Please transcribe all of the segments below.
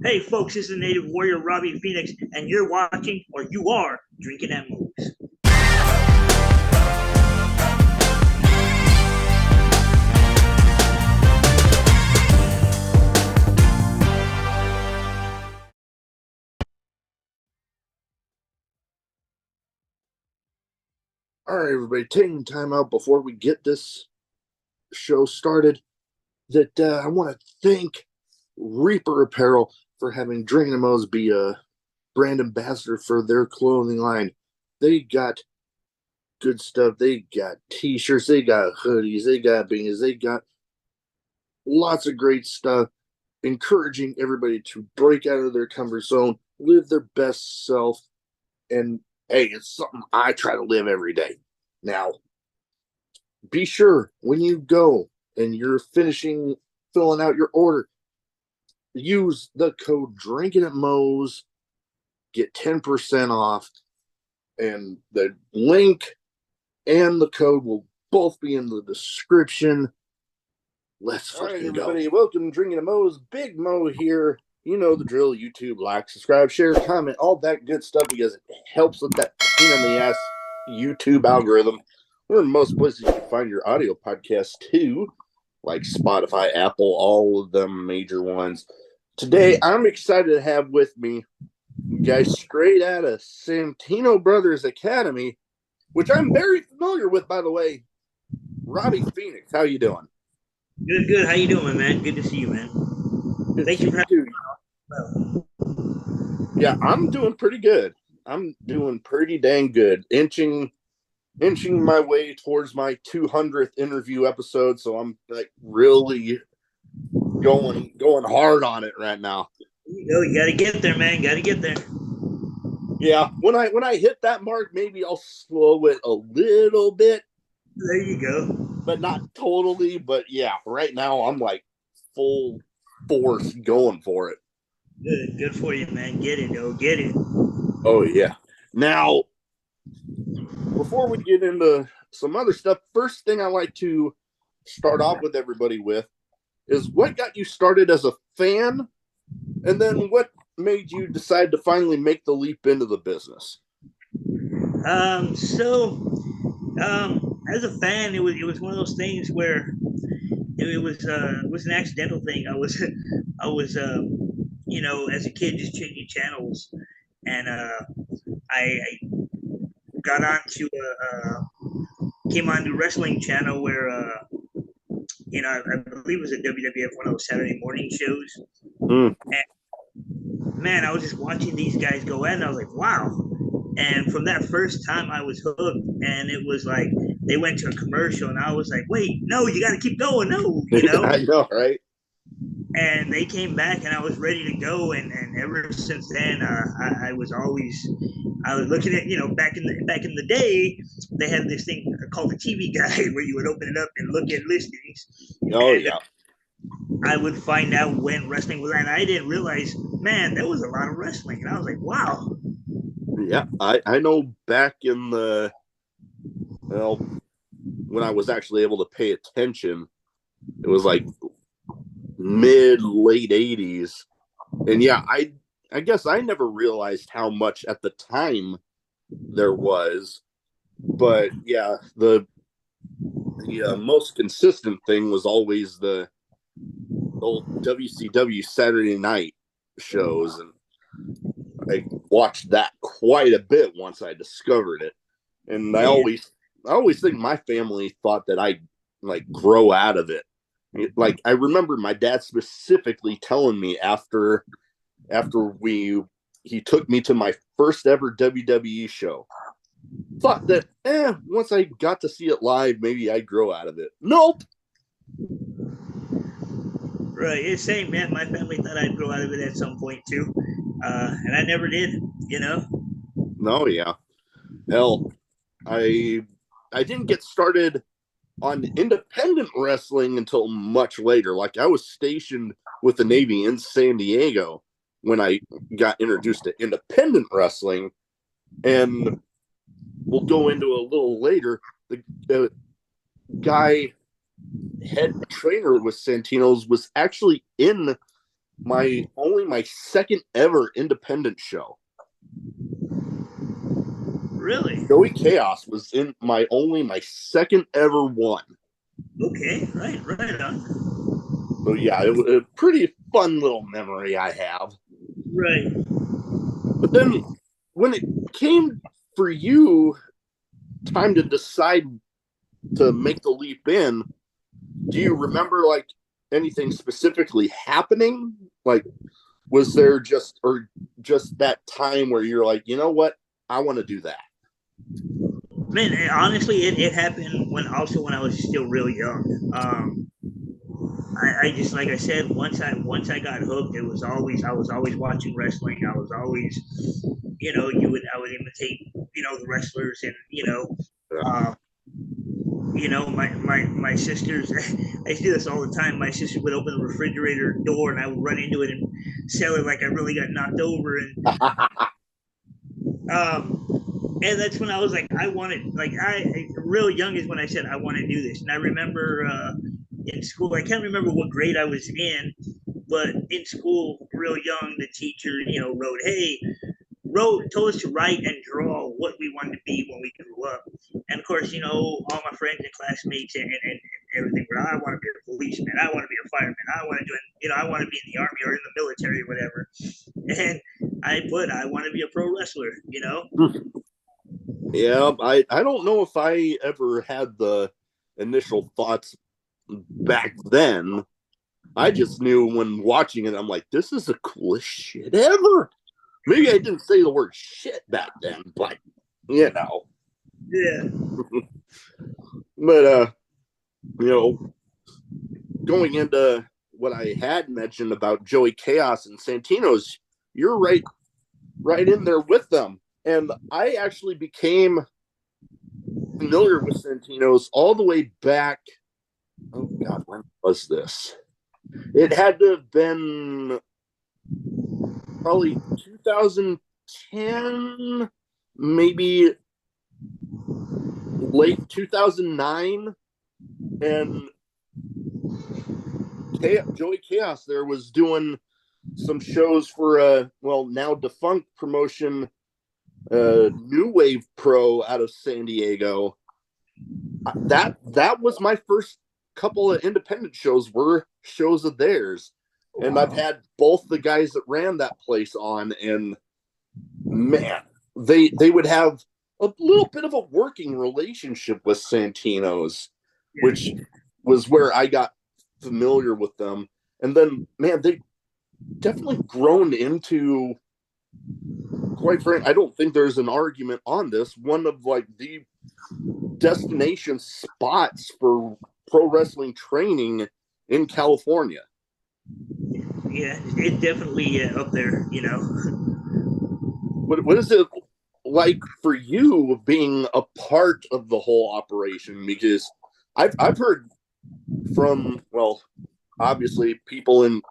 Hey, folks, this is Native Warrior Robby Phoenix, and you're watching, or you are, Drinking at Moves. All right, everybody, taking time out before we get this show started. I want to thank Reaper Apparel for having Drinkin Mo's be a brand ambassador for their clothing line. They got good stuff. They got t-shirts, they got hoodies, they got beanies, they got lots of great stuff, encouraging everybody to break out of their comfort zone, live their best self, and hey, it's something I try to live every day. Now, be sure when you go and you're filling out your order, use the code Drinkin at Mo's, get 10% off, and the link and the code will both be in the description. Let's fucking go. Everybody, welcome to Drinkin at Mo's. Big Mo here. You know the drill. YouTube, like, subscribe, share, comment, all that good stuff, because it helps with that pain in the ass YouTube algorithm. We're in most places you can find your audio podcast too, like Spotify, Apple, all of them major ones. Today, I'm excited to have with me guys straight out of Santino Bros Academy, which I'm very familiar with, by the way. Robby Phoenix, how you doing? Good. How you doing, man? Good to see you, man. Thank you for having me. Yeah, I'm doing pretty good. I'm doing pretty dang good. Inching my way towards my 200th interview episode, so I'm like really going hard on it right now. You gotta get there, man. Gotta get there. Yeah, when I hit that mark, maybe I'll slow it a little bit. There you go. But not totally. But yeah, right now I'm like full force going for it. Good for you, man. Get it, though. Get it. Oh yeah. Now, before we get into some other stuff, first thing I like to start off with everybody with is what got you started as a fan, and then what made you decide to finally make the leap into the business? As a fan, it was one of those things where it was an accidental thing. I was as a kid just changing channels, and I got onto came on the wrestling channel where I believe it was a WWF, one of those Saturday morning shows. And man, I was just watching these guys go at it, and I was like, wow. And from that first time, I was hooked, and it was like they went to a commercial, and I was like, wait, no, you got to keep going, no, I know, right? And they came back, and I was ready to go, and ever since then, I was looking at, back in the day, they had this thing called the TV Guide where you would open it up and look at listings. Oh, and, yeah. I would find out when wrestling was, and I didn't realize, man, there was a lot of wrestling, and I was like, wow. Yeah, I know back in when I was actually able to pay attention, it was like late 80s. And yeah, I guess I never realized how much at the time there was. But yeah, the most consistent thing was always the old WCW Saturday night shows, and I watched that quite a bit once I discovered it. And yeah. I always think my family thought that I'd like grow out of it. Like I remember my dad specifically telling me after he took me to my first ever WWE show, thought that once I got to see it live, maybe I'd grow out of it. Nope. Right, it's same, man. My family thought I'd grow out of it at some point too, and I never did. No, yeah. Hell, I didn't get started on independent wrestling until much later. Like I was stationed with the Navy in San Diego when I got introduced to independent wrestling, and we'll go into a little later. The guy head trainer with Santino's was actually in my second ever independent show. Really? Joey Chaos was in my second ever one. Okay, right on. So yeah, it was a pretty fun little memory I have. Right. But then when it came for you time to decide to make the leap in, do you remember like anything specifically happening? Like was there just that time where you're like, you know what, I want to do that? Man, honestly, it happened when I was still real young. I just like I said, once I got hooked, I was always watching wrestling. I was always, I would imitate, the wrestlers, and um, my sisters. I used to do this all the time. My sister would open the refrigerator door, and I would run into it and sell it like I really got knocked over, and that's when I was like, I wanted, like, real young is when I said I want to do this. And I remember in school, I can't remember what grade I was in, but in school, real young, the teacher, told us to write and draw what we wanted to be when we grew up. And of course, all my friends and classmates and everything were, I want to be a policeman, I want to be a fireman, I want to join, I want to be in the army or in the military or whatever. And I want to be a pro wrestler. Yeah, I don't know if I ever had the initial thoughts back then. I just knew when watching it, I'm like, this is the coolest shit ever. Maybe I didn't say the word shit back then, but you know. Yeah. But going into what I had mentioned about Joey Chaos and Santino's, you're right in there with them. And I actually became familiar with Santino's all the way back. Oh God, when was this? It had to have been probably 2010, maybe late 2009. And Joey Chaos there was doing some shows for a now defunct promotion, New Wave Pro out of San Diego. That was my first couple of independent shows, were shows of theirs. And I've had both the guys that ran that place on, and man, they would have a little bit of a working relationship with Santino's, which was where I got familiar with them. And then, man, they definitely grown into, quite frankly, I don't think there's an argument on this, one of like the destination spots for pro wrestling training in California. Yeah, it's definitely up there. What is it like for you being a part of the whole operation? Because I've heard from, obviously people in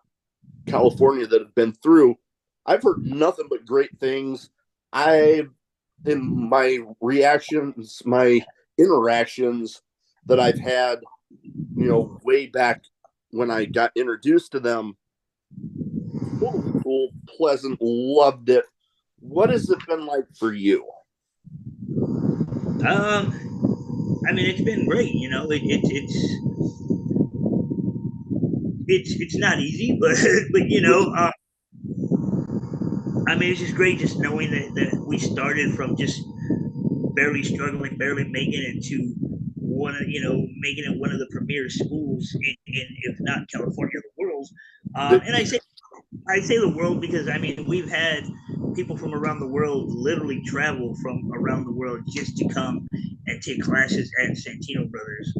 California that have been through. I've heard nothing but great things. In my reactions, my interactions that I've had, way back when I got introduced to them, totally cool, pleasant, loved it. What has it been like for you? I mean, it's been great. It's not easy, but I mean, it's just great just knowing that we started from just barely struggling, barely making it to making it one of the premier schools in if not California, the world. And I say the world because I mean we've had people from around the world literally travel from around the world just to come and take classes at Santino Brothers.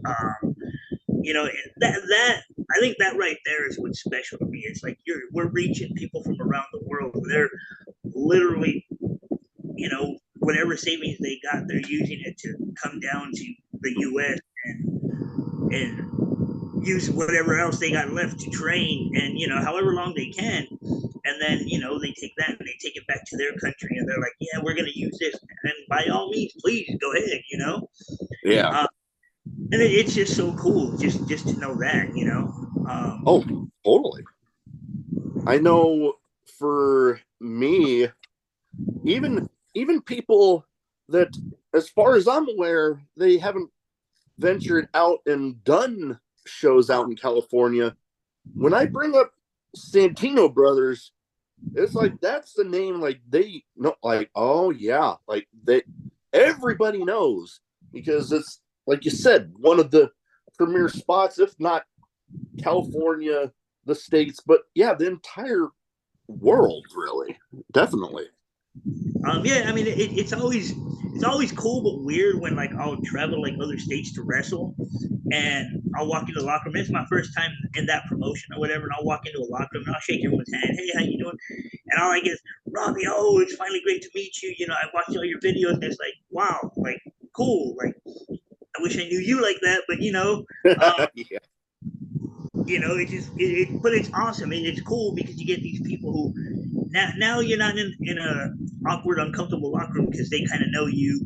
That I think that right there is what's special to me. It's like we're reaching people from around the world. They're literally, whatever savings they got, they're using it to come down to the U.S. and use whatever else they got left to train, and however long they can, and then they take that and they take it back to their country, and they're like, yeah, we're gonna use this, and by all means, please go ahead. Yeah. And it's just so cool just to know that. Oh, totally. I know for me, even people that, as far as I'm aware, they haven't ventured out and done shows out in California. When I bring up Santino Brothers, it's like that's the name. Like they know, like oh yeah, like they everybody knows because it's like you said, one of the premier spots, if not California, the states, but yeah, the entire world, really, definitely. Yeah, I mean, it's always cool but weird when like I'll travel like other states to wrestle, and I'll walk into the locker room. It's my first time in that promotion or whatever, and I'll walk into a locker room and I'll shake everyone's hand. Hey, how you doing? And all I get is Robbie. Oh, it's finally great to meet you. You know, I watched all your videos, and it's like wow, like cool. Like I wish I knew you like that, but Yeah. but it's awesome. It's cool because you get these people who now you're not in a awkward, uncomfortable locker room because they kind of know you,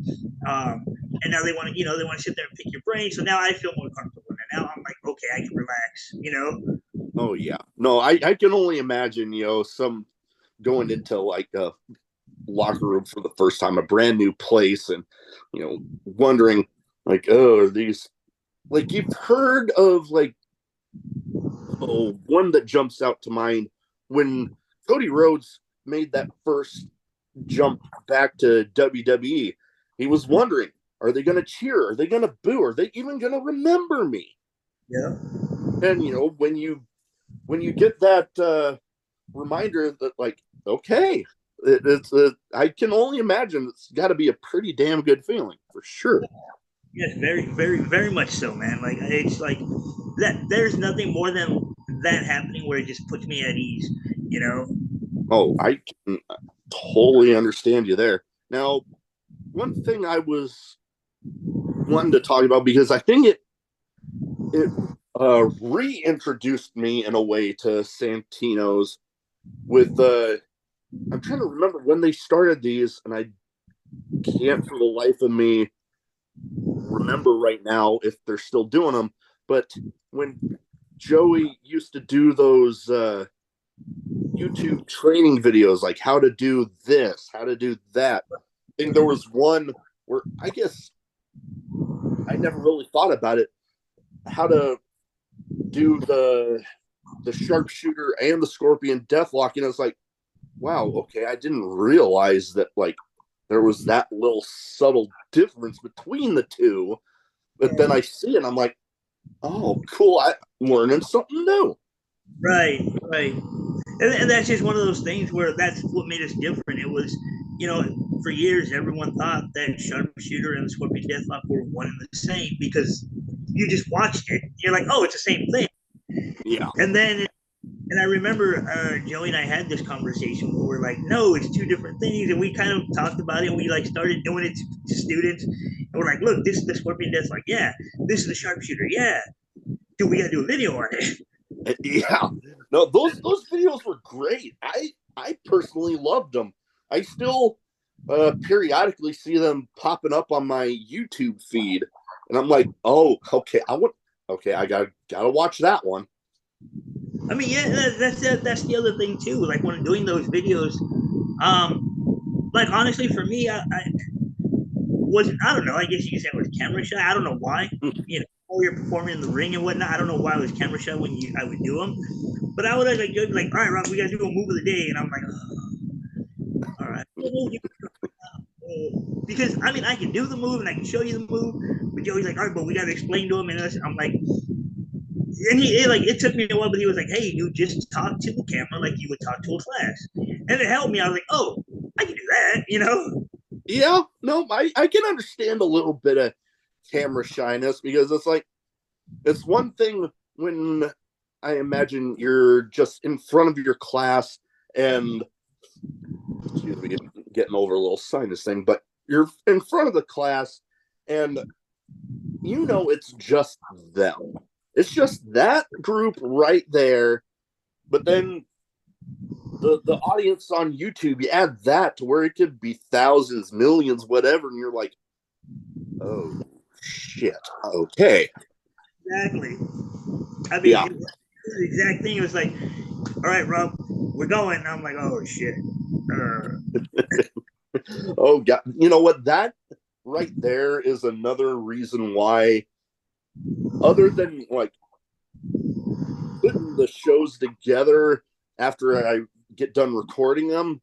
and now they want to they want to sit there and pick your brain. So now I feel more comfortable, and now I'm like, okay, I can relax. Oh yeah. No, I can only imagine, some going into like a locker room for the first time, a brand new place, and wondering like, oh, are these like you've heard of like one that jumps out to mind when Cody Rhodes made that first jump back to WWE. He was wondering, are they going to cheer? Are they going to boo? Are they even going to remember me? Yeah. And when you get that reminder that like, okay, it's I can only imagine it's got to be a pretty damn good feeling for sure. Yes, very, very, very much so, man. Like it's like that. There's nothing more than that happening where it just puts me at ease. You know. Oh, I can totally understand you there. Now, one thing I was wanting to talk about because I think it reintroduced me in a way to Santino's with I'm trying to remember when they started these, and I can't for the life of me remember right now if they're still doing them. But when Joey used to do those YouTube training videos, like how to do this, how to do that, I think there was one where I guess I never really thought about it, how to do the sharpshooter and the scorpion deathlock, and I was like, wow, okay, I didn't realize that like there was that little subtle difference between the two. But then I see it, and I'm like, oh, cool, I'm learning something new. Right, right. And that's just one of those things where that's what made us different. It was, for years everyone thought that sharpshooter and the scorpion deathlock were one and the same because you just watched it. You're like, oh, it's the same thing. Yeah. And then, and I remember Joey and I had this conversation where we're like, no, it's two different things. And we kind of talked about it. And we like started doing it to students. And we're like, look, this is the scorpion deathlock. Yeah. This is the sharpshooter. Yeah. Dude, we got to do a video on it. Yeah. No, those videos were great. I personally loved them. I still periodically see them popping up on my YouTube feed, and I'm like, oh, okay, I gotta watch that one. I mean, yeah, that's the other thing too. Like when doing those videos, like honestly, for me, I wasn't. I don't know. I guess you could say I was camera shy. I don't know why. While you're performing in the ring and whatnot, I don't know why I was camera shy when I would do them. But I would like go like, all right, Rob, we gotta do a move of the day, and I'm like, oh, all right. Because I mean, I can do the move and I can show you the move, but Joey's like, all right, but we gotta explain to him, and I'm like, and it took me a while, but he was like, hey, you just talk to the camera like you would talk to a class, and it helped me. I was like, oh, I can do that. Yeah, no, I can understand a little bit of camera shyness because it's like it's one thing when I imagine you're just in front of your class and excuse me, getting over a little sinus thing, but you're in front of the class and it's just them. It's just that group right there. But then the audience on YouTube, you add that to where it could be thousands, millions, whatever, and you're like, oh shit. Okay. Exactly. I mean, Yeah. it was the exact thing. It was like, all right, Rob, we're going. And I'm like, oh shit. Oh God, you know what? That right there is another reason why, other than like putting the shows together after I get done recording them,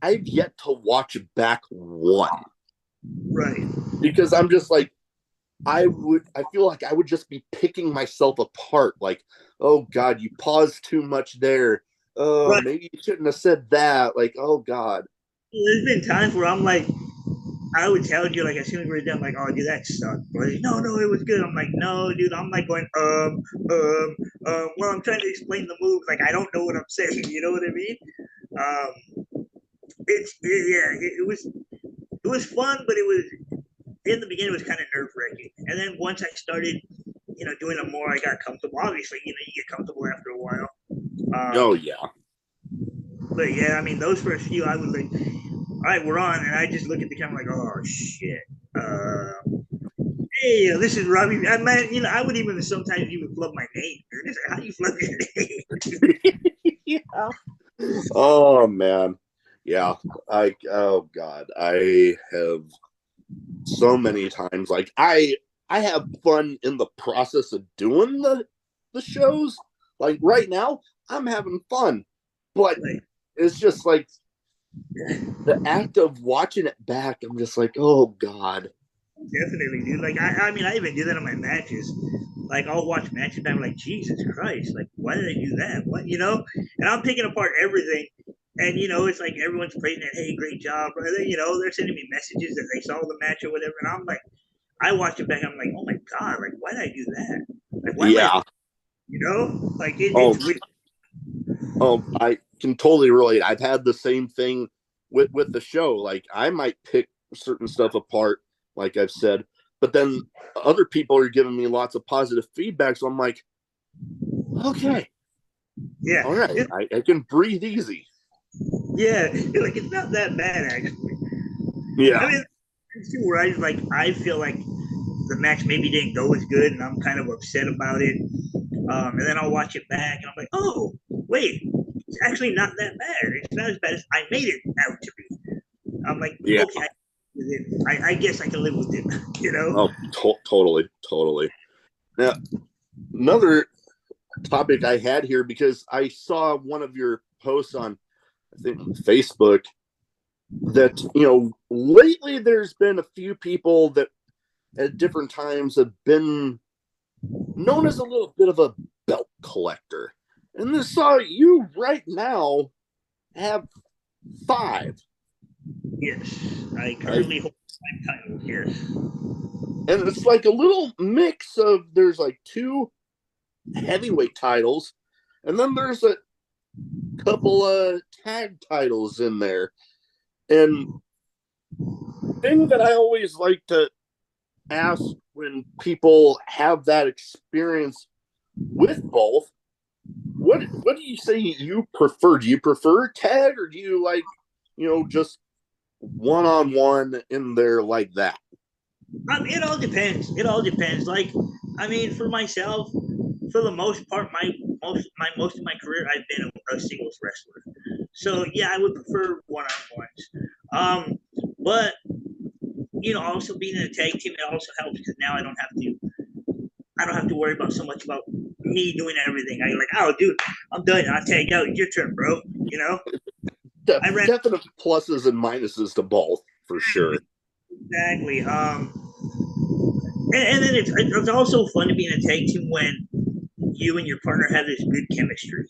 I've yet to watch back one. Right. Because I'm just like, I feel like I would just be picking myself apart. Like, oh God, you paused too much there. Oh, Right. maybe you shouldn't have said that. Like, oh God. There's been times where I'm like, I would tell you, like, as soon as we're done, like, oh, dude, that sucked. But like, no, no, it was good. I'm like, no, dude, I'm like going, well, I'm trying to explain the move. Like, I don't know what I'm saying. You know what I mean? It was fun, but it was, in the beginning, it was kind of nerve wracking. And then once I started, doing it more, I got comfortable. Obviously, you get comfortable after a while. Oh yeah. But yeah, I mean, those first few, I was like, all right, we're on. And I just look at the camera like, oh, shit. Hey, this is Robby. I might, I would even sometimes even flub my name. How do you flub your name? Yeah. Oh man. Yeah. Oh God. I have so many times like I have fun in the process of doing the shows. Like right now, I'm having fun. But Like, it's just like the act of watching it back, I'm just like, oh God. definitely, dude. Like, I mean, I even do that on my matches. Like, I'll watch matches and I'm like, Jesus Christ, like, why did I do that? What, And I'm picking apart everything. And, it's like everyone's praising it. Hey, great job. Or, they're sending me messages that they saw the match or whatever. And I'm like, I watch it back. I'm like, oh my God, like, why did I do that? Like, why am I, Yeah. like, Oh, it's weird. oh, I can totally relate. I've had the same thing with the show. Like I might pick certain stuff apart, like I've said, but then other people are giving me lots of positive feedback. So I'm like, okay, Yeah. all right, I can breathe easy. Yeah. Like, it's not that bad, actually. I Yeah. mean, where I feel like the match maybe didn't go as good, and I'm kind of upset about it. And then I'll watch it back, and I'm like, oh, wait, it's actually not that bad. It's not as bad as I made it out to be. I'm like, Yeah. okay, I guess I can live with it, Oh, totally, totally. Now, another topic I had here because I saw one of your posts on, I think, Facebook that lately there's been a few people that at different times have been known as a little bit of a belt collector. And this saw you right now have 5. Yes, I Right? currently hold 5 titles. Yes. And it's like a little mix of there's like 2 heavyweight titles, and then there's a couple of tag titles in there. And thing that I always like to ask when people have that experience with both, what do you say you prefer? Do you prefer tag or do you like, just one on one in there like that? It all depends. It all depends. Like, I mean, for myself, for the most part, most of my career, I've been a singles wrestler. So yeah, I would prefer one on ones. But also being in a tag team, it also helps because now I don't have to worry about so much about me doing everything. I like, oh, dude, I'm done. I'll tag out. It's your turn, bro. I ran Definite pluses and minuses to both for sure. exactly. And then it's also fun to be in a tag team when you and your partner have this good chemistry.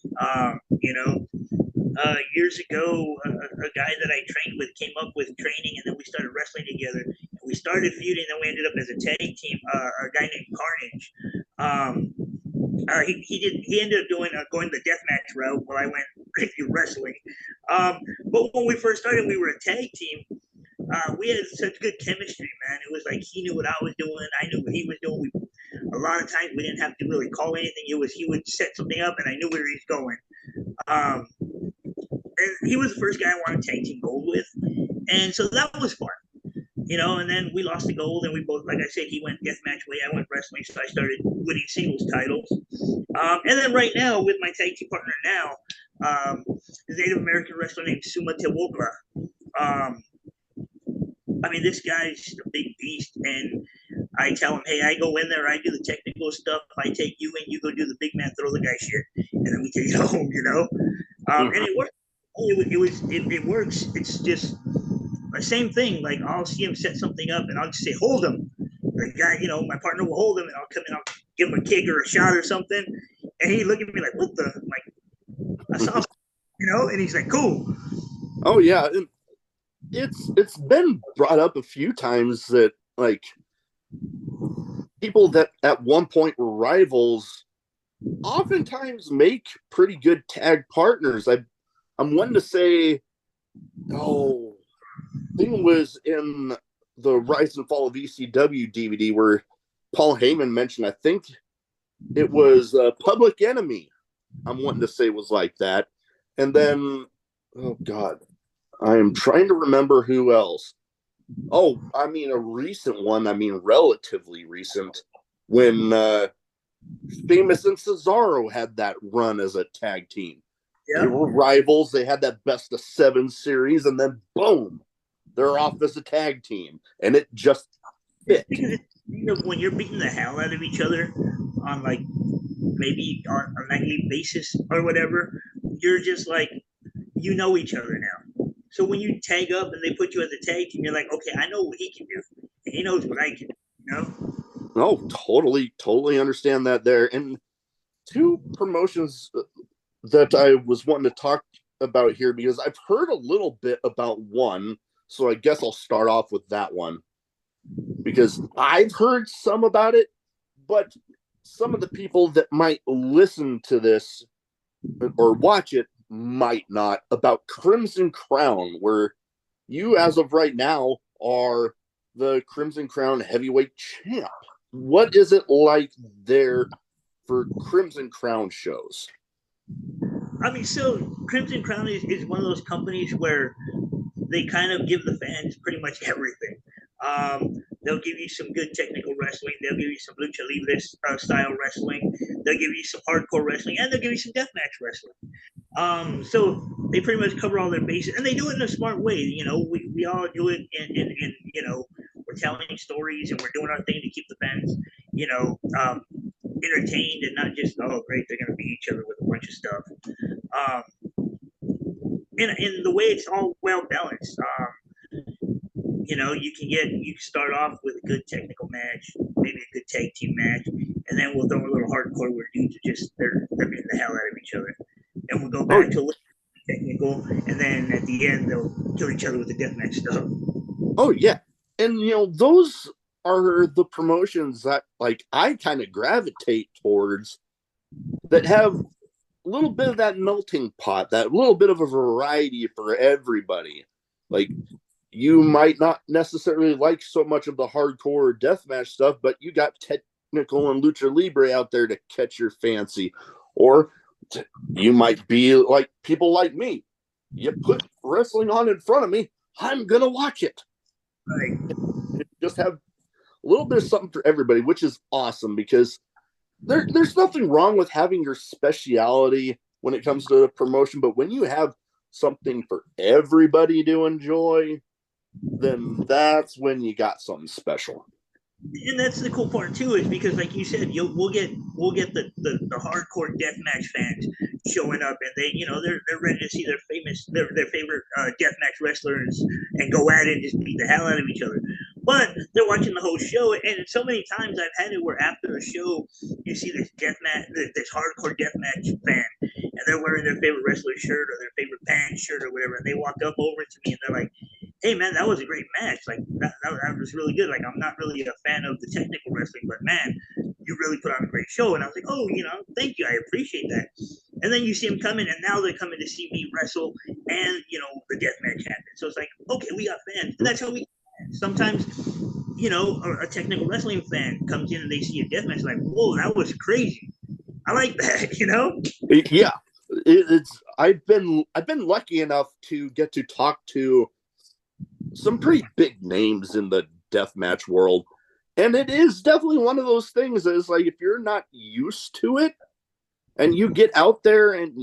Years ago, a guy that I trained with came up with training, and then we started wrestling together. We started feuding, and then we ended up as a tag team. A guy named Carnage. He ended up going the deathmatch route, while I went wrestling. But when we first started, we were a tag team. We had such good chemistry, man. It was like he knew what I was doing, I knew what he was doing. A lot of times we didn't have to really call anything. It was he would set something up, and I knew where he was going. Um, and he was the first guy I wanted to tag team gold with, and so that was fun. And then we lost the gold, and we both, like I said, he went deathmatch way, I went wrestling, so I started winning singles titles. And then right now, with my tag team partner now, this Native American wrestler named Suma Tewokla. Um, I mean, this guy's a big beast, and I tell him, hey, I go in there, I do the technical stuff. I take you in, you go do the big man, throw the guy shit, and then we take it home, you know. And it works. It works. It's just the same thing. Like I'll see him set something up, and I'll just say, hold him. The guy, you know, my partner will hold him, and I'll come in, I'll give him a kick or a shot or something, and he look at me like, what the, like, I saw, you know, and he's like, cool. Oh yeah, it's been brought up a few times that like people that at one point were rivals oftentimes make pretty good tag partners. I'm one to say, oh, I think it was in the Rise and Fall of ECW DVD where Paul Heyman mentioned, I think it was Public Enemy, I'm wanting to say was like that. And then, oh God, I am trying to remember who else. Oh, I mean, a recent one, I mean, relatively recent, when Famous and Cesaro had that run as a tag team. Yep. They were rivals. They had that best of 7 series, and then boom, they're off as a tag team, and it just fit. Because when you're beating the hell out of each other on like maybe on a nightly basis or whatever, you're just like, you know each other now. So when you tag up and they put you as a tag team, you're like, okay, I know what he can do, and he knows what I can do. You know? No, totally understand that there. And 2 promotions that I was wanting to talk about here, because I've heard a little bit about one, so I guess I'll start off with that one, because I've heard some about it, but some of the people that might listen to this or watch it might not, about Crimson Crown, where you, as of right now, are the Crimson Crown heavyweight champ. What is it like there for Crimson Crown shows? I mean, so Crimson Crown is one of those companies where they kind of give the fans pretty much everything. They'll give you some good technical wrestling. They'll give you some lucha libre style wrestling. They'll give you some hardcore wrestling, and they'll give you some deathmatch wrestling. So they pretty much cover all their bases, and they do it in a smart way. You know, we all do it in you know, we're telling stories and we're doing our thing to keep the fans, you know, entertained, and not just, oh great, they're gonna beat each other with a bunch of stuff. In the way it's all well balanced. You know, you can start off with a good technical match, maybe a good tag team match, and then we'll throw a little hardcore where dudes are just they're beating the hell out of each other, and we'll go back to a little technical, and then at the end they'll kill each other with the deathmatch stuff. Oh yeah, and you know, those are the promotions that like I kind of gravitate towards, that have a little bit of that melting pot, that little bit of a variety for everybody. Like, you might not necessarily like so much of the hardcore deathmatch stuff, but you got technical and lucha libre out there to catch your fancy. Or you might be like people like me. You put wrestling on in front of me, I'm going to watch it. Right. Just have a little bit of something for everybody, which is awesome, because there's nothing wrong with having your speciality when it comes to the promotion, but when you have something for everybody to enjoy, then that's when you got something special. And that's the cool part too, is because like you said, we'll get the hardcore deathmatch fans showing up, and they're ready to see their favorite deathmatch wrestlers and go at it and just beat the hell out of each other. But they're watching the whole show, and so many times I've had it where after a show you see this hardcore deathmatch fan, and they're wearing their favorite wrestler shirt or their favorite band shirt or whatever, and they walk up over to me and they're like, hey man, that was a great match. Like that was really good. Like, I'm not really a fan of the technical wrestling, but man, you really put on a great show. And I was like, oh, thank you, I appreciate that. And then you see them coming, and now they're coming to see me wrestle, and the death match happened. So it's like, okay, we got fans, and that's how we. Sometimes, a technical wrestling fan comes in and they see a death match, like, whoa, that was crazy. I like that, Yeah, it's. I've been lucky enough to get to talk to some pretty big names in the deathmatch world, and it is definitely one of those things that is like, if you're not used to it and you get out there and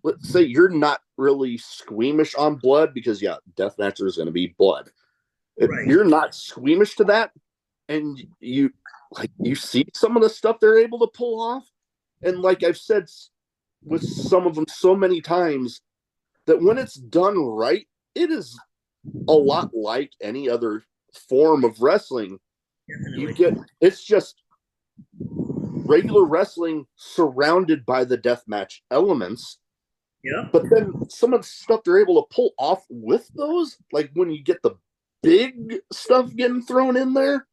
let's say you're not really squeamish on blood, because yeah, deathmatch is going to be blood. If Right. you're not squeamish to that, and you see some of the stuff they're able to pull off, and like I've said with some of them so many times, that when it's done right, it is a lot like any other form of wrestling. You Definitely. get, it's just regular wrestling surrounded by the deathmatch elements. Yeah. But then some of the stuff they're able to pull off with those, like when you get the big stuff getting thrown in there,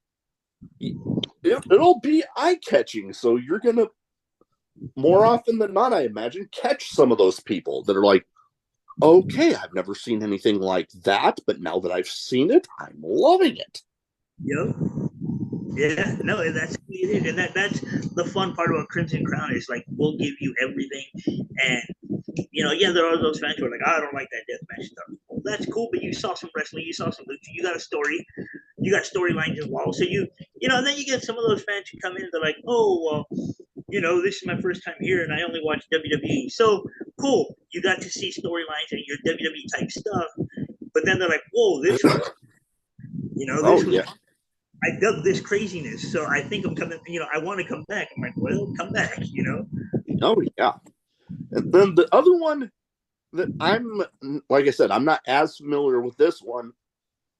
it'll be eye catching. So you're going to, more often than not, I imagine, catch some of those people that are like, okay, I've never seen anything like that, but now that I've seen it, I'm loving it. Yep. Yeah, no, that's really it, and that's the fun part about Crimson Crown is like we'll give you everything, and yeah, there are those fans who are like, oh, I don't like that deathmatch stuff. Well, that's cool, but you saw some wrestling, you saw some lucha, you got a story, you got storylines as well. So and then you get some of those fans who come in, they're like, oh, well, this is my first time here, and I only watch WWE. So cool, you got to see storylines and your WWE type stuff, but then they're like, whoa, this was, Oh this was yeah. I dug this craziness, so I think I'm coming. I want to come back. I'm like, well, come back. Oh yeah. And then the other one that I'm, like I said, I'm not as familiar with this one,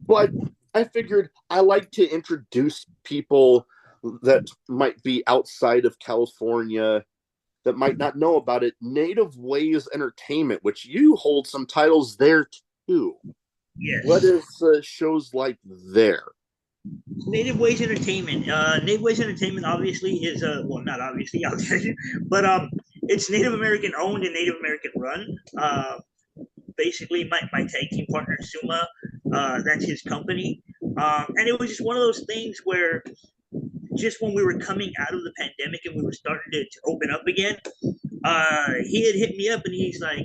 but I figured I like to introduce people that might be outside of California that might not know about it. Native Ways Entertainment, which you hold some titles there too. What Yes. is shows like there? Native Ways Entertainment. Native Ways Entertainment obviously is well, not obviously, I'll tell you, but it's Native American owned and Native American run. Basically, my tag team partner Suma, that's his company, and it was just one of those things where just when we were coming out of the pandemic and we were starting to open up again, he had hit me up and he's like,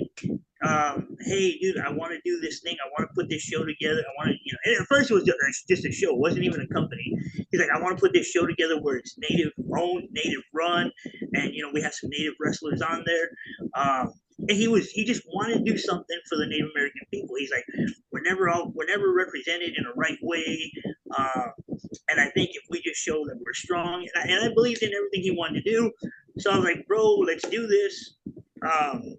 hey, dude, I want to do this thing. I want to put this show together. I want to, and at first it was just a show. It wasn't even a company. He's like, I want to put this show together where it's native owned, native run, and we have some native wrestlers on there. And he just wanted to do something for the Native American people. He's like, we're never represented in a right way. Uh, and I think if we just show that we're strong, and I believed in everything he wanted to do, so I was like, bro, let's do this. Um,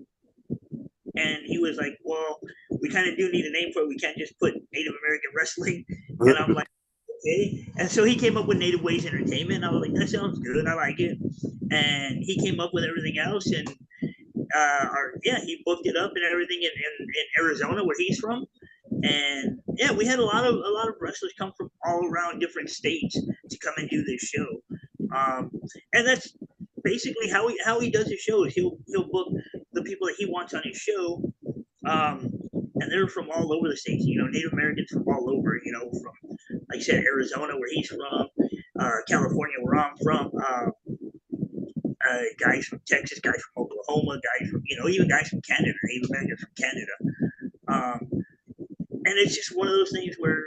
and he was like, well, we kind of do need a name for it. We can't just put Native American Wrestling. And I'm like, okay. And so he came up with Native Ways Entertainment. I was like, that sounds good. I like it. And he came up with everything else. And he booked it up and everything in Arizona where he's from. And yeah, we had a lot of wrestlers come from all around different states to come and do this show. And that's basically how he does his shows. He'll book the people that he wants on his show, and they're from all over the states. Native Americans from all over. From like I said, Arizona where he's from, California where I'm from. Guys from Texas, guys from Oklahoma, guys from even guys from Canada, Native Americans from Canada. Um, and it's just one of those things where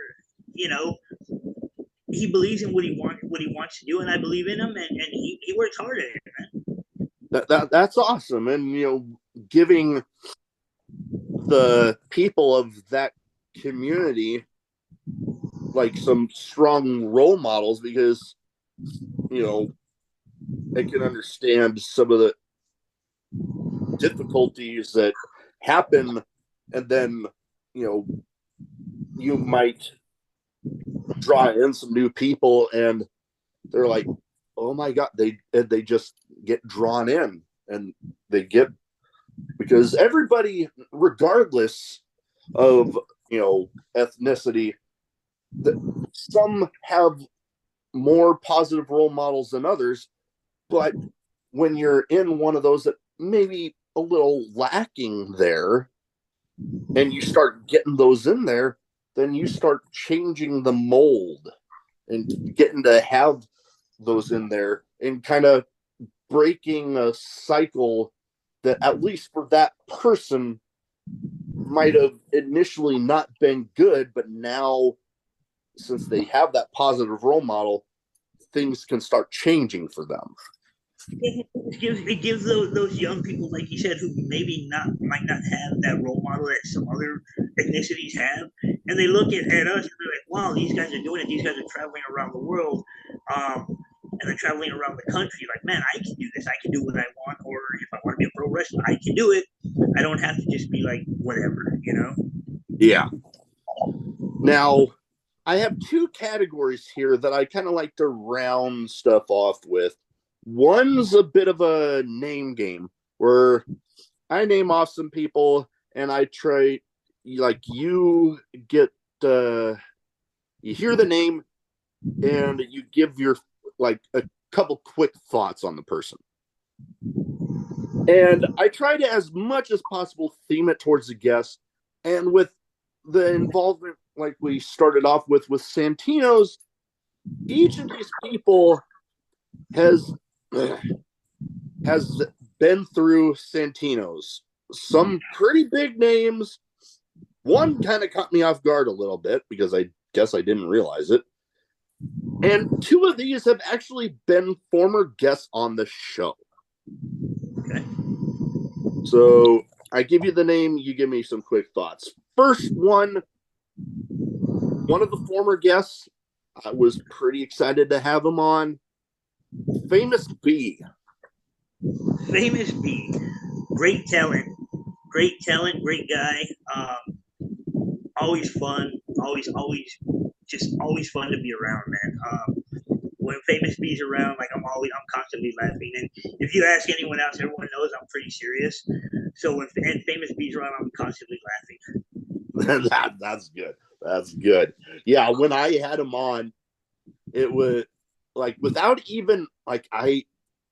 you know he believes in what he wants to do, and I believe in him, and he works hard at it, man. That's awesome, and giving the people of that community like some strong role models, because I can understand some of the difficulties that happen, and then you might draw in some new people and they're like, oh my god, they just get drawn in, and they get, because everybody, regardless of ethnicity, some have more positive role models than others, but when you're in one of those that maybe a little lacking there, and you start getting those in there, then you start changing the mold and getting to have those in there and kind of breaking a cycle that, at least for that person, might have initially not been good, but now, since they have that positive role model, things can start changing for them. it gives those young people, like you said, who maybe might not have that role model that some other ethnicities have, and they look at us and they're like, wow, these guys are doing it. These guys are traveling around the world, and they're traveling around the country. Like, man, I can do this. I can do what I want, or if I want to be a pro wrestler, I can do it. I don't have to just be like whatever, you know. Yeah. Now, I have two categories here that I kind of like to round stuff off with. One's a bit of a name game where I name off some people and I try, like, you get, you hear the name and you give your, like, a couple quick thoughts on the person. And I try to, as much as possible, theme it towards the guest. And with the involvement, like we started off with Santino's, each of these people has been through Santino's. Some pretty big names. One kind of caught me off guard a little bit because I guess I didn't realize it. And two of these have actually been former guests on the show. Okay. So I give you the name, you give me some quick thoughts. First one of the former guests, I was pretty excited to have him on. Famous B. Famous B. Great talent, great guy. Always fun, always fun to be around, man. When Famous B's around, like I'm constantly laughing. And if you ask anyone else, everyone knows I'm pretty serious. So when Famous B's around, I'm constantly laughing. That's good. That's good. Yeah, when I had him on, it was like without even like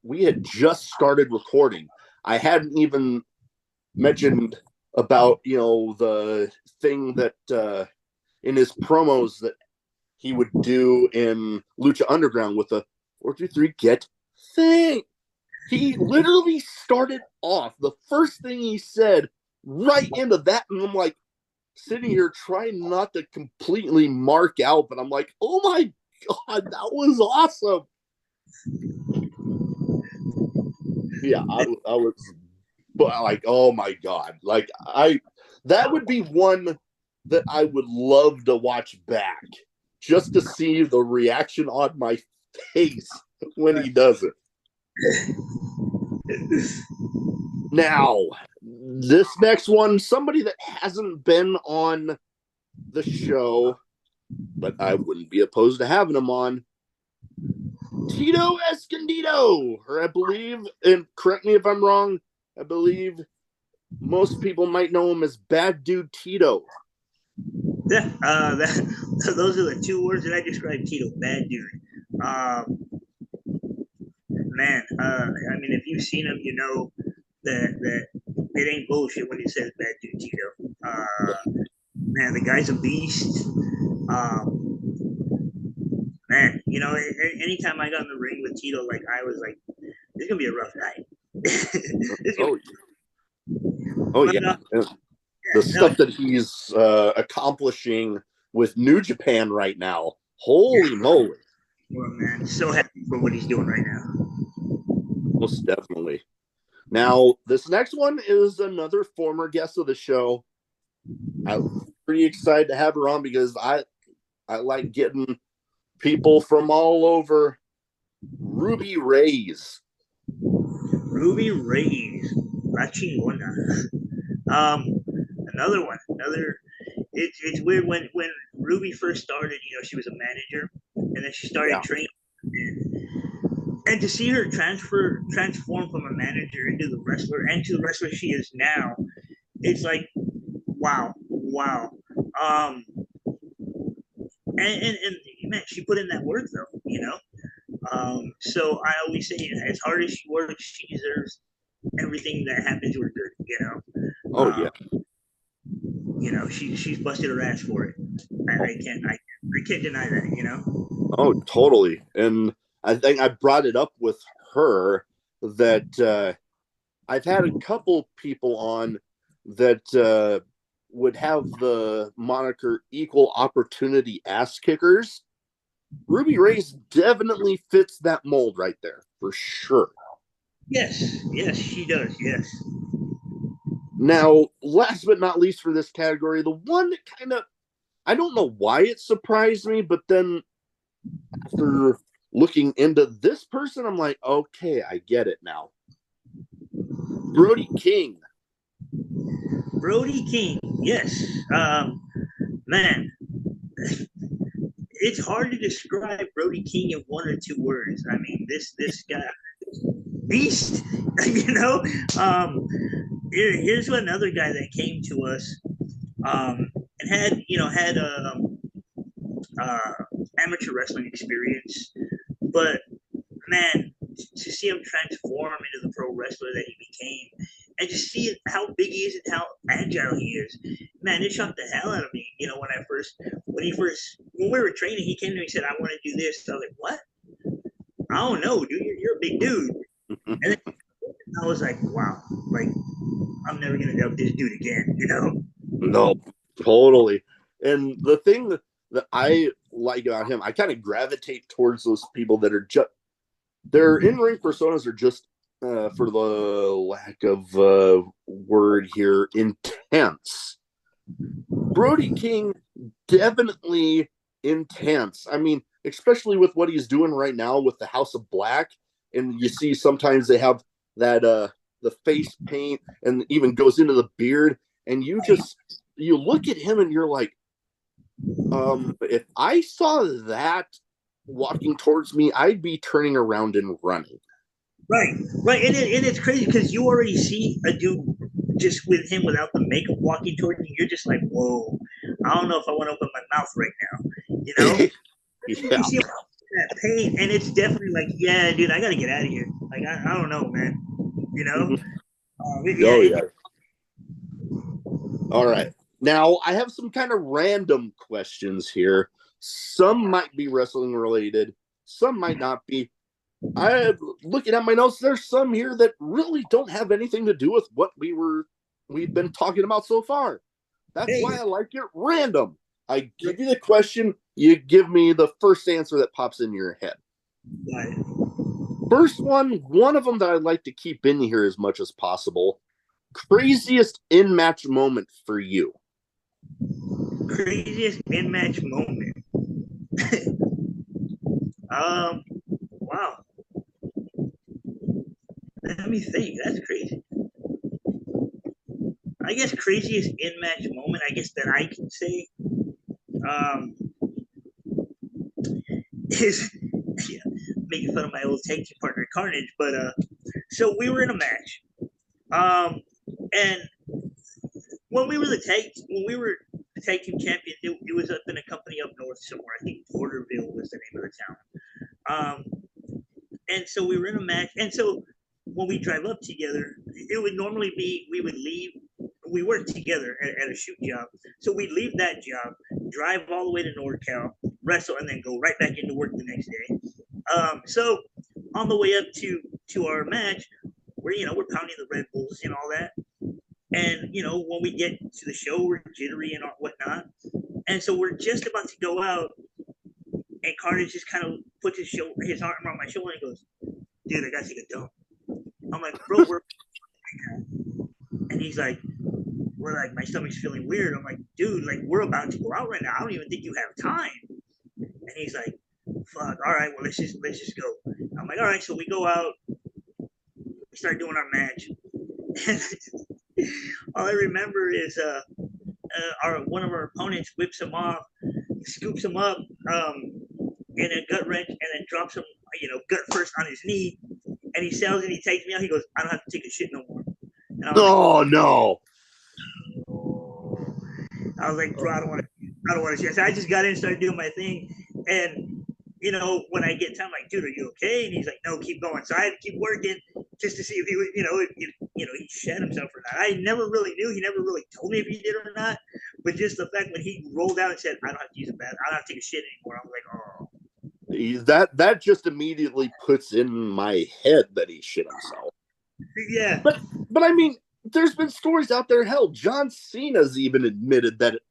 we had just started recording. I hadn't even mentioned about, you know, the thing that in his promos that he would do in Lucha Underground with the 4-2-3 get thing. He literally started off the first thing he said right into that, and I'm like sitting here trying not to completely mark out, but I'm like, oh my god, that was awesome. Yeah, I was like, oh my god, like that would be one that I would love to watch back just to see the reaction on my face when he does it. Now, this next one, somebody that hasn't been on the show, but I wouldn't be opposed to having him on, Tito Escondido, or I believe, and correct me if I'm wrong, I believe most people might know him as Bad Dude Tito. Yeah, those are the two words that I describe Tito, Bad Dude. Man, I mean, if you've seen him, you know that it ain't bullshit when he says Bad Dude Tito. Man, the guy's a beast. Man, you know, anytime I got in the ring with Tito, like I was like, this is gonna be a rough night. Yeah. The stuff that he's accomplishing with New Japan right now, holy moly! Well, man, so happy for what he's doing right now. Most definitely. Now, this next one is another former guest of the show. I'm pretty excited to have her on because I like getting people from all over. Ruby Reyes. Ruby Reyes. La chingona. Another one. It's weird when Ruby first started, you know, she was a manager and then she started training. And to see her transform from a manager into the wrestler and to the wrestler she is now, it's like wow. And man, she put in that work though, you know. So I always say, as hard as she works, she deserves everything that happens to her good, you know. Oh yeah. You know, she's busted her ass for it. I can't deny that, you know. Oh, totally. And I think I brought it up with her that I've had a couple people on that would have the moniker equal opportunity ass kickers. Ruby Reyes definitely fits that mold right there, for sure. Yes, she does. Yes. Now, last but not least for this category, the one that kind of, I don't know why it surprised me, but then after looking into this person, I'm like, okay, I get it now. Brody King. Brody King. Yes. Man, it's hard to describe Brody King in one or two words. I mean, this guy, beast. You know. Here's another guy that came to us and had uh, amateur wrestling experience, but man, to see him transform into the pro wrestler that he became, and just see how big he is and how agile he is, man, it shocked the hell out of me. You know, when we were training, he came to me and said, "I want to do this." I was like, "What? I don't know, dude. You're a big dude." And then I was like, "Wow, like I'm never gonna doubt this dude again." You know? No, totally. And the thing that I like about him, I kind of gravitate towards those people that are just, their in ring personas are just, for the lack of word here, intense. Brody King, definitely intense. I mean, especially with what he's doing right now with the House of Black, and you see sometimes they have that the face paint and even goes into the beard, and you look at him and you're like, if I saw that walking towards me, I'd be turning around and running. Right, and it's crazy because you already see a dude just with him without the makeup walking toward you. You're just like, whoa, I don't know if I want to open my mouth right now. You know, Yeah. you see that pain, and it's definitely like, yeah, dude, I got to get out of here. Like, I don't know, man. You know, Mm-hmm. yeah, Oh yeah. All right. Now I have some kind of random questions here. Some might be wrestling related, some might not be. I looking at my notes, there's some here that really don't have anything to do with what we've been talking about so far. That's hey, why I like it random. I give you the question, you give me the first answer that pops in your head. First one of them that I'd like to keep in here as much as possible. Craziest in match moment for you. craziest in match moment. Wow. Let me think. That's crazy. I guess craziest in match moment. I guess that I can say um, is yeah, making fun of my old tag team partner Carnage. But so we were in a match, and when we were the tag team champions, it was up in a company up north somewhere. I think Porterville was the name of the town. And so we were in a match, and so when we drive up together, it would normally be we would leave. We worked together at a shoot job, so we'd leave that job, drive all the way to NorCal, wrestle, and then go right back into work the next day. So on the way up to our match, we're pounding the Red Bulls and all that, and when we get to the show, we're jittery and whatnot, and so we're just about to go out, and Carnage just kind of puts his arm around my shoulder and goes, "Dude, I gotta take a dump." I'm like, "Bro, we're," and he's like, "We're like, my stomach's feeling weird." I'm like, "Dude, like we're about to go out right now. I don't even think you have time." And he's like, "Fuck, all right, well let's just go." I'm like, "All right." So we go out, we start doing our match, and all I remember is our one of our opponents whips him off, scoops him up in a gut wrench, and then drops him, gut first on his knee, and he sells and he takes me out. He goes, "I don't have to take a shit no more." And I was like, Oh no. "Bro, I don't want to shit." So I just got in and started doing my thing, and when I get time, I'm like, "Dude, are you okay?" And he's like, "No, keep going." So I had to keep working just to see if he was, if he shed himself or not. I never really knew. He never really told me if he did or not. But just the fact when he rolled out and said, "I don't have to use a bath. I don't have to take a shit anymore," I was like, "Oh." That just immediately puts in my head that he shit himself. Yeah. But I mean, there's been stories out there. Hell, John Cena's even admitted that at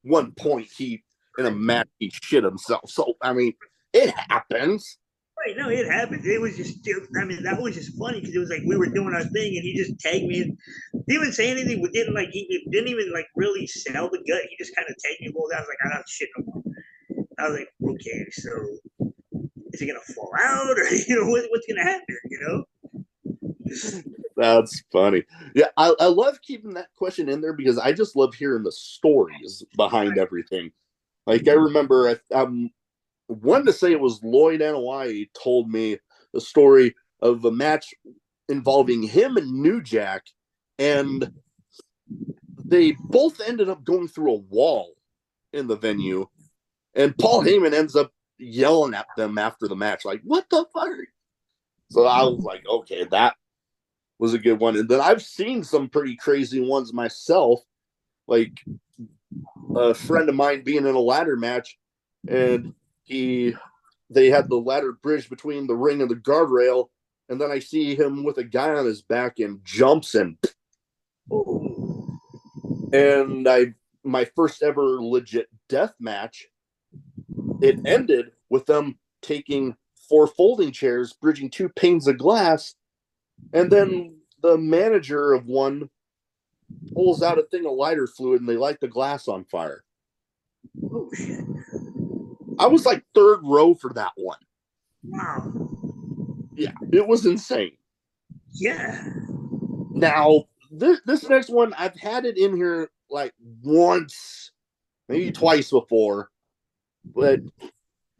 one point in a match he shit himself. So I mean, it happens. Right, no, it happened. It was just, I mean, that was just funny because it was like we were doing our thing and he just tagged me. Didn't even say anything. We didn't like, he didn't even like really sell the gut. He just kind of tagged me. Well, I was like, I don't shit no more. I was like, okay, so is he gonna fall out or what's gonna happen? That's funny. Yeah, I love keeping that question in there because I just love hearing the stories behind everything. Like I remember, wanted to say it was Lloyd Anoa'i told me the story of a match involving him and New Jack, and they both ended up going through a wall in the venue, and Paul Heyman ends up yelling at them after the match, like, "What the fuck?" So I was like, okay, that was a good one. And then I've seen some pretty crazy ones myself, like a friend of mine being in a ladder match, and they had the ladder bridge between the ring and the guardrail, and then I see him with a guy on his back and jumps and my first ever legit death match, it ended with them taking 4 folding chairs, bridging 2 panes of glass, and then the manager of one pulls out a thing of lighter fluid and they light the glass on fire. Oh shit! I was like 3rd row for that one. Wow. Yeah, it was insane. Yeah. Now, this next one, I've had it in here like once, maybe twice before, but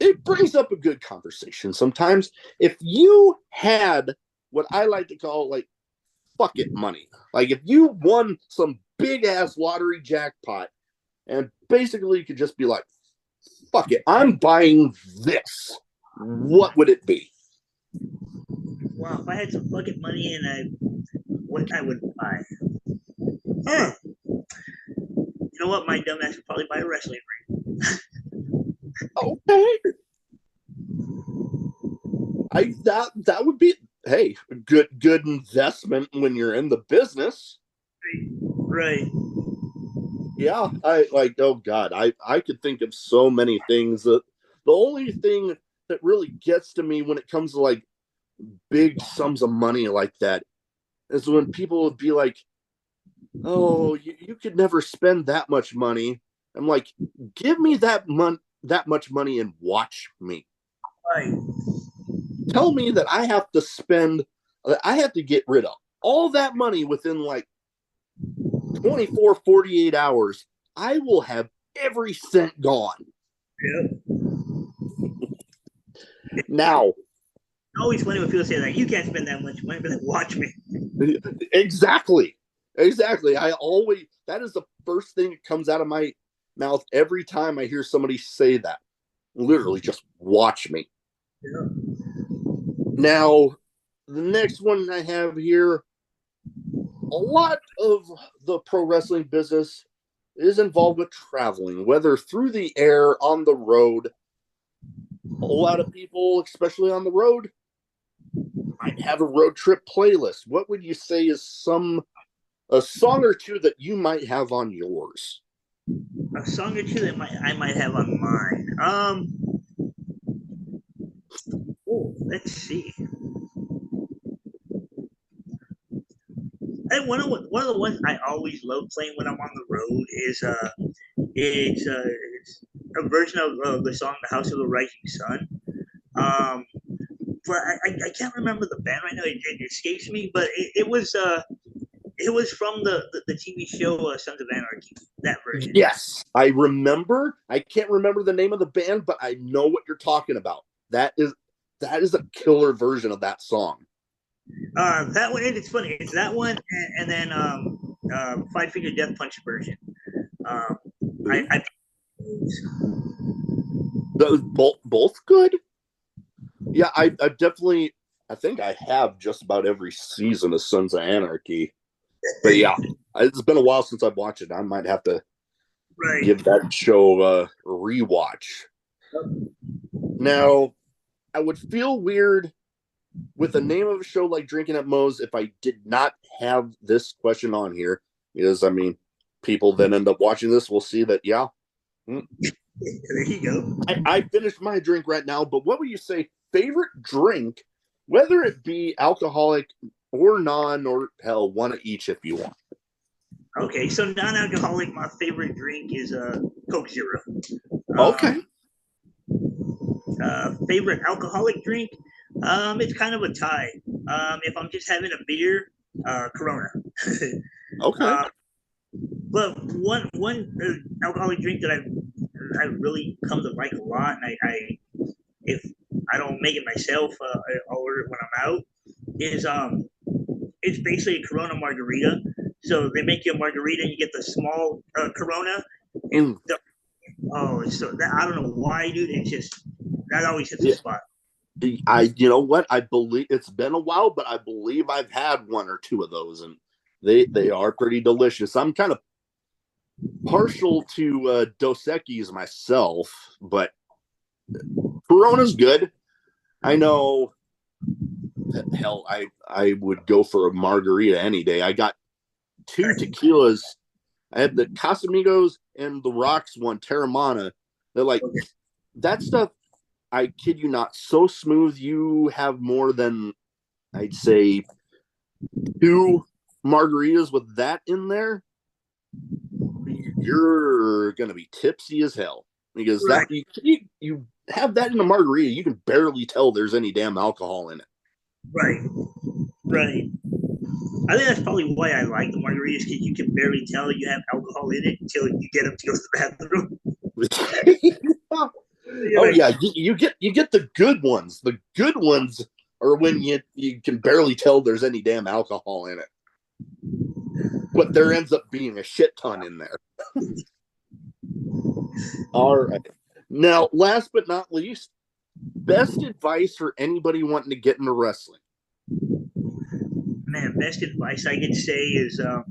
it brings up a good conversation sometimes. If you had what I like to call like fuck it money, like if you won some big ass lottery jackpot and basically you could just be like, fuck it, I'm buying this, what would it be? Wow, if I had some fucking money and what I would buy. Huh. You know what? My dumbass would probably buy a wrestling ring. Okay. That would be, hey, good investment when you're in the business. Right. Yeah, I like, oh god, I could think of so many things. That the only thing that really gets to me when it comes to like big sums of money like that is when people would be like, oh, you could never spend that much money. I'm like, give me that much money and watch me. Right. Tell me that I have to get rid of all that money within like 24, 48 hours. I will have every cent gone. Yep. Now, Always funny when people say like, "You can't spend that much money," but like, watch me. exactly. That is the first thing that comes out of my mouth every time I hear somebody say that. Literally, just watch me. Yeah. Now, the next one I have here, a lot of the pro wrestling business is involved with traveling, whether through the air, on the road. A lot of people, especially on the road, might have a road trip playlist. What would you say is a song or two that you might have on yours? A song or two that I might have on mine. Let's see. And one of the ones I always love playing when I'm on the road is it's a version of the song "The House of the Rising Sun." Um, but I can't remember the band right now. It escapes me, but it was from the TV show Sons of Anarchy. That version. Yes, I remember. I can't remember the name of the band, but I know what you're talking about. That is a killer version of that song. That one. It's funny. It's that one, and then Five Finger Death Punch version. Um, I Those both good. Yeah, I definitely. I think I have just about every season of Sons of Anarchy. But yeah, it's been a while since I've watched it. I might have to give that show a rewatch. Now, I would feel weird with the name of a show like Drinking at Moe's if I did not have this question on here. Because, I mean, people that end up watching this will see that, yeah. There you go. I finished my drink right now, but what would you say favorite drink, whether it be alcoholic or non, or hell, one of each if you want. Okay, so non-alcoholic, my favorite drink is Coke Zero. Okay. Favorite alcoholic drink? It's kind of a tie. If I'm just having a beer, Corona. Okay. But one alcoholic drink that I really come to like a lot, and I if I don't make it myself, I'll order it when I'm out. Is it's basically a Corona margarita. So they make you a margarita, and you get the small Corona. And so that, I don't know why, dude. It's just that always hits the spot. You know what? I believe it's been a while, but I believe I've had one or two of those, and they are pretty delicious. I'm kind of partial to Dos Equis myself, but Corona's good. I know. Hell, I would go for a margarita any day. I got 2 tequilas. I had the Casamigos and the Rocks one, Terramana. They're like that stuff. I kid you not, so smooth. You have more than, I'd say, 2 margaritas with that in there, you're gonna be tipsy as hell, because that you have that in a margarita, you can barely tell there's any damn alcohol in it. Right. I think that's probably why I like the margaritas, because you can barely tell you have alcohol in it until you get up to go to the bathroom. Oh yeah, you get the good ones. The good ones are when you can barely tell there's any damn alcohol in it, but there ends up being a shit ton in there. All right. Now, last but not least, best advice for anybody wanting to get into wrestling. Man, best advice I could say is, man,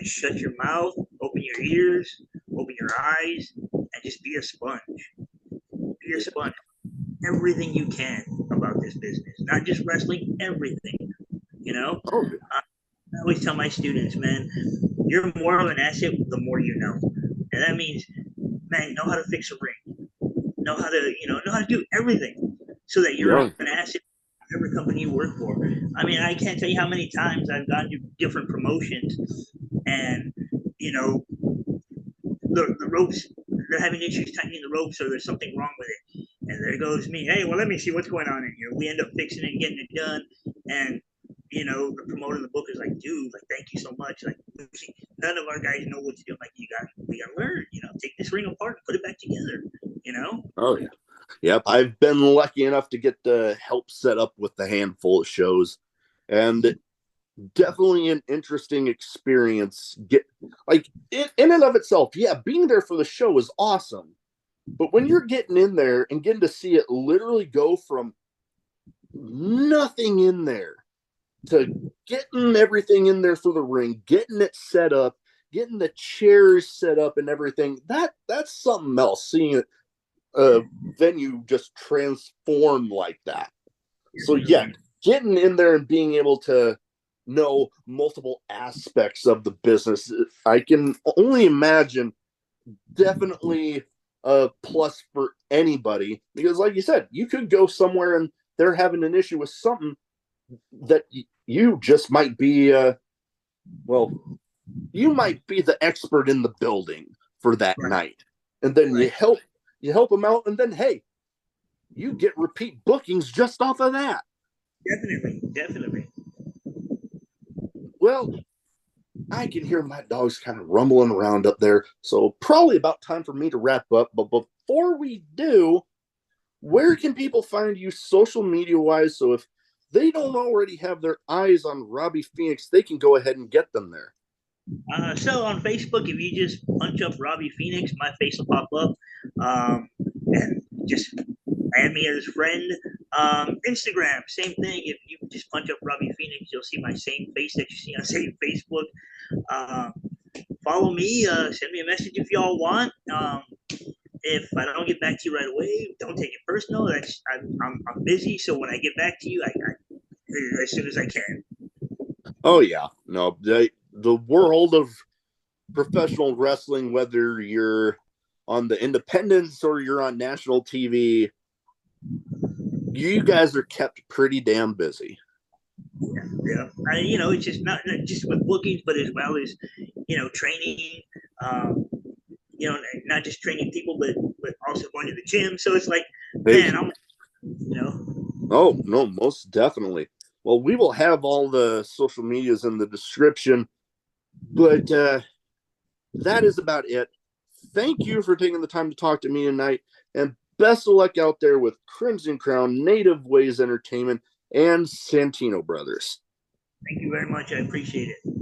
shut your mouth, open your ears, open your eyes, and just be a sponge. Be a sponge. Everything you can about this business, not just wrestling, everything. You know, I always tell my students, man, you're more of an asset the more you know, and that means, man, know how to fix a ring, know how to do everything, so that you're an asset every company you work for. I mean, I can't tell you how many times I've gone to different promotions, and the ropes, they're having issues tightening the ropes, or there's something wrong with it, and there goes me. Hey, well, let me see what's going on in here. We end up fixing it and getting it done, and the promoter of the book is like, dude, like, thank you so much. Like, none of our guys know what to do. I'm like, we got to learn. Take this ring apart and put it back together. Oh yeah. Yep, I've been lucky enough to get the help set up with the handful of shows, and definitely an interesting experience. In and of itself, yeah, being there for the show is awesome, but when you're getting in there and getting to see it literally go from nothing in there to getting everything in there for the ring, getting it set up, getting the chairs set up and everything, that's something else. Seeing a venue just transform like that. So yeah, getting in there and being able to know multiple aspects of the business, I can only imagine, definitely a plus for anybody, because like you said, you could go somewhere and they're having an issue with something that you just might be you might be the expert in the building for that night, and then you help them out, and then hey, you get repeat bookings just off of that. Definitely. Well, I can hear my dogs kind of rumbling around up there, so probably about time for me to wrap up. But before we do, where can people find you social media wise? So if they don't already have their eyes on Robby Phoenix, they can go ahead and get them there. So on Facebook, if you just punch up Robby Phoenix, my face will pop up, and just add me as a friend. Instagram, same thing. If you just punch up Robby Phoenix, you'll see my same face that you see on say Facebook. Follow me. Send me a message if y'all want. If I don't get back to you right away, don't take it personal. I'm busy, so when I get back to you, I as soon as I can. Oh yeah, no, the world of professional wrestling, whether you're on the independents or you're on national TV, You guys are kept pretty damn busy. Yeah. It's just not just with bookings, but as well as training. Um, not just training people, but also going to the gym. So it's like, Hey, man, you know, oh, no, most definitely. Well, we will have all the social medias in the description, but that is about it. Thank you for taking the time to talk to me tonight, and best of luck out there with Crimson Crown, Native Ways Entertainment, and Santino Brothers. thank you very much. I appreciate it.